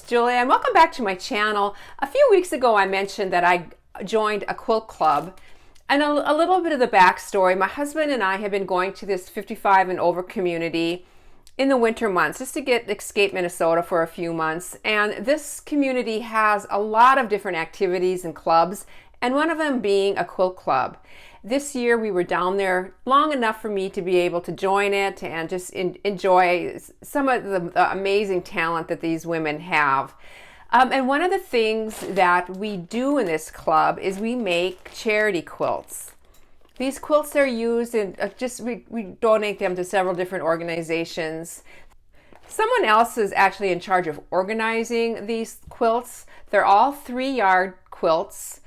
Julia, and welcome back to my channel. A few weeks ago I mentioned that I joined a quilt club, and a little bit of the backstory. My husband and I have been going to this 55 and over community in the winter months just to escape Minnesota for a few months, and this community has a lot of different activities and clubs, and one of them being a quilt club. This year we were down there long enough for me to be able to join it and just enjoy some of the amazing talent that these women have. And one of the things that we do in this club is we make charity quilts. These quilts are used in we donate them to several different organizations. Someone else is actually in charge of organizing these quilts. They're all 3-yard quilts.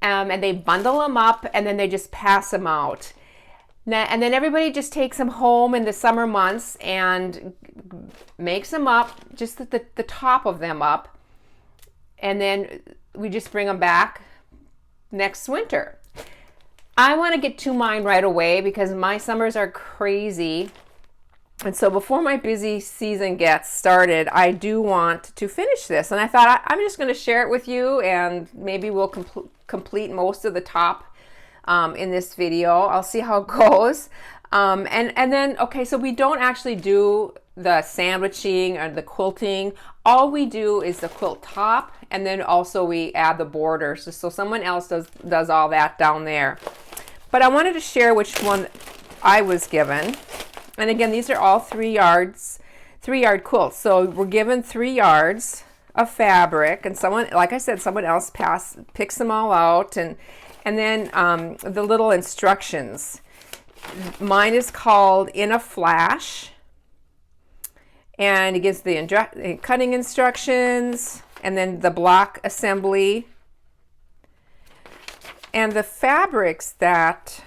And they bundle them up and then they just pass them out. And then everybody just takes them home in the summer months and makes them up, just the top of them up. And then we just bring them back next winter. I want to get to mine right away because my summers are crazy. And so before my busy season gets started, I do want to finish this. And I thought I'm just going to share it with you, and maybe we'll complete most of the top in this video. I'll see how it goes. And then, okay, so we don't actually do the sandwiching or the quilting. All we do is the quilt top, and then also we add the borders. So someone else does all that down there. But I wanted to share which one I was given. And again, these are all 3-yard quilts. So we're given 3 yards of fabric, and someone, like I said, someone else picks them all out, and then the little instructions. Mine is called In a Flash, and it gives the cutting instructions, and then the block assembly, and the fabrics that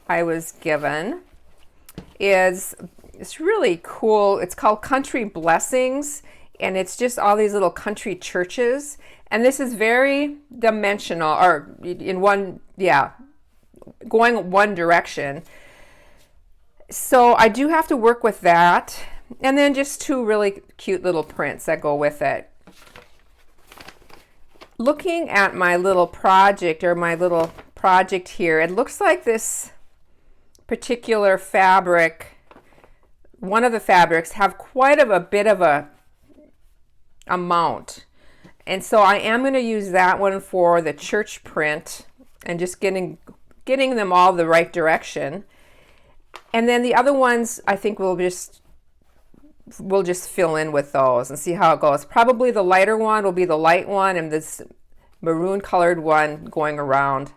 I was given it's really cool. It's called Country Blessings, and it's just all these little country churches, and this is very dimensional, or in one, going one direction. So I do have to work with that, and then just 2 really cute little prints that go with it. Looking at my little project here, it looks like this particular fabric, one of the fabrics, have quite a bit of a amount, and so I am going to use that one for the church print and just getting them all the right direction. And then the other ones I think we'll just fill in with those and see how it goes. Probably the lighter one will be the light one, and this maroon colored one going around.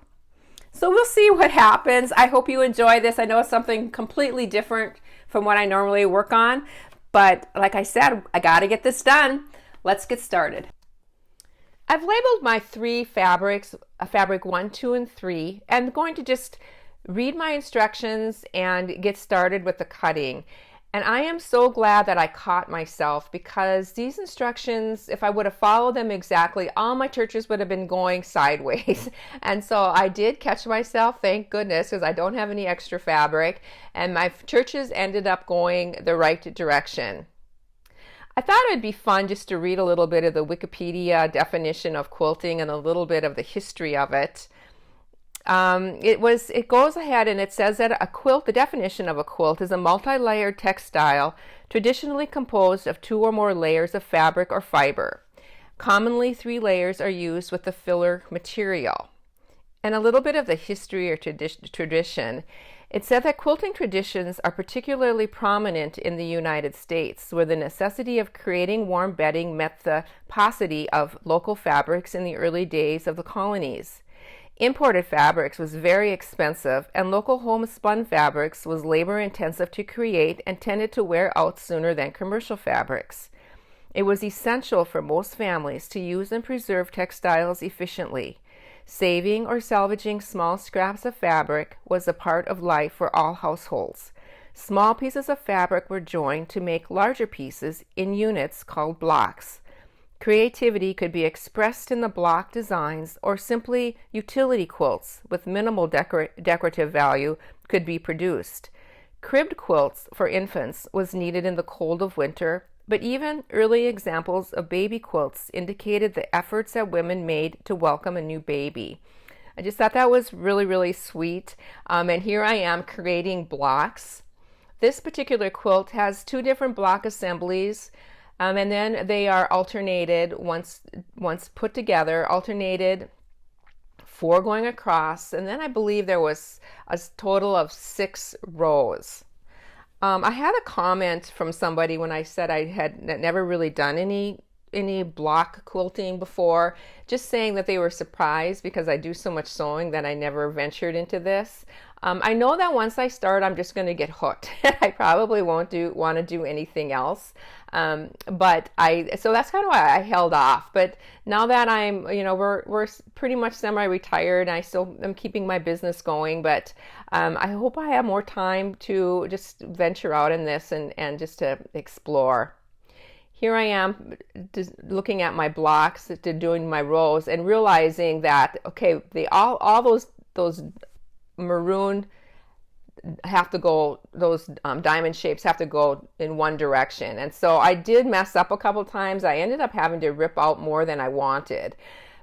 So we'll see what happens. I hope you enjoy this. I know it's something completely different from what I normally work on, but like I said, I got to get this done. Let's get started. I've labeled my 3 fabrics, fabric 1, 2, and 3, and I'm going to just read my instructions and get started with the cutting. And I am so glad that I caught myself, because these instructions, if I would have followed them exactly, all my churches would have been going sideways. And so I did catch myself, thank goodness, because I don't have any extra fabric, and my churches ended up going the right direction. I thought it'd be fun just to read a little bit of the Wikipedia definition of quilting and a little bit of the history of it. It goes ahead and it says that a quilt, the definition of a quilt, is a multi-layered textile traditionally composed of 2 or more layers of fabric or fiber. Commonly 3 layers are used with the filler material. And a little bit of the history or tradition. It said that quilting traditions are particularly prominent in the United States, where the necessity of creating warm bedding met the paucity of local fabrics in the early days of the colonies. Imported fabrics was very expensive, and local homespun fabrics was labor-intensive to create and tended to wear out sooner than commercial fabrics. It was essential for most families to use and preserve textiles efficiently. Saving or salvaging small scraps of fabric was a part of life for all households. Small pieces of fabric were joined to make larger pieces in units called blocks. Creativity could be expressed in the block designs, or simply utility quilts with minimal decorative value could be produced. Cribbed quilts for infants was needed in the cold of winter, But even early examples of baby quilts indicated the efforts that women made to welcome a new baby. I just thought that was really, really sweet. And here I am creating blocks. This particular quilt has two different block assemblies, and then they are alternated once put together, alternated, four going across, and then I believe there was a total of 6 rows. I had a comment from somebody when I said I had never really done any block quilting before, just saying that they were surprised because I do so much sewing that I never ventured into this. I know that once I start, I'm just going to get hooked. I probably won't want to do anything else. So that's kind of why I held off. But now that I'm, you know, we're pretty much semi-retired, and I still am keeping my business going. But I hope I have more time to just venture out in this and just to explore. Here I am just looking at my blocks, doing my rows, and realizing that, okay, all those maroon have to go, those diamond shapes have to go in one direction. And so I did mess up a couple times. I ended up having to rip out more than I wanted.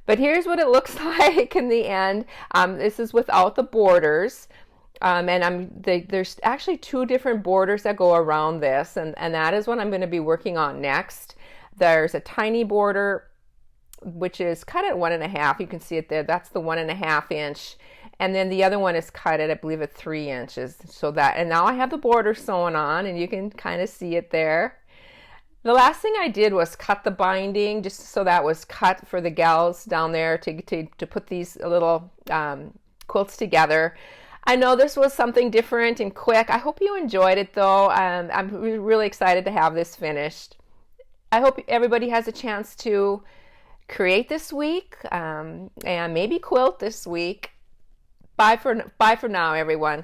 But here's what it looks like in the end. This is without the borders. There's actually 2 different borders that go around this, and that is what I'm going to be working on next. There's a tiny border, which is cut at 1.5. You can see it there. That's the 1.5 inch. And then the other one is cut at, I believe, at 3 inches. And now I have the border sewn on, and you can kind of see it there. The last thing I did was cut the binding, just so that was cut for the gals down there to put these little quilts together. I know this was something different and quick. I hope you enjoyed it, though. I'm really excited to have this finished. I hope everybody has a chance to create this week and maybe quilt this week. Bye for now, everyone.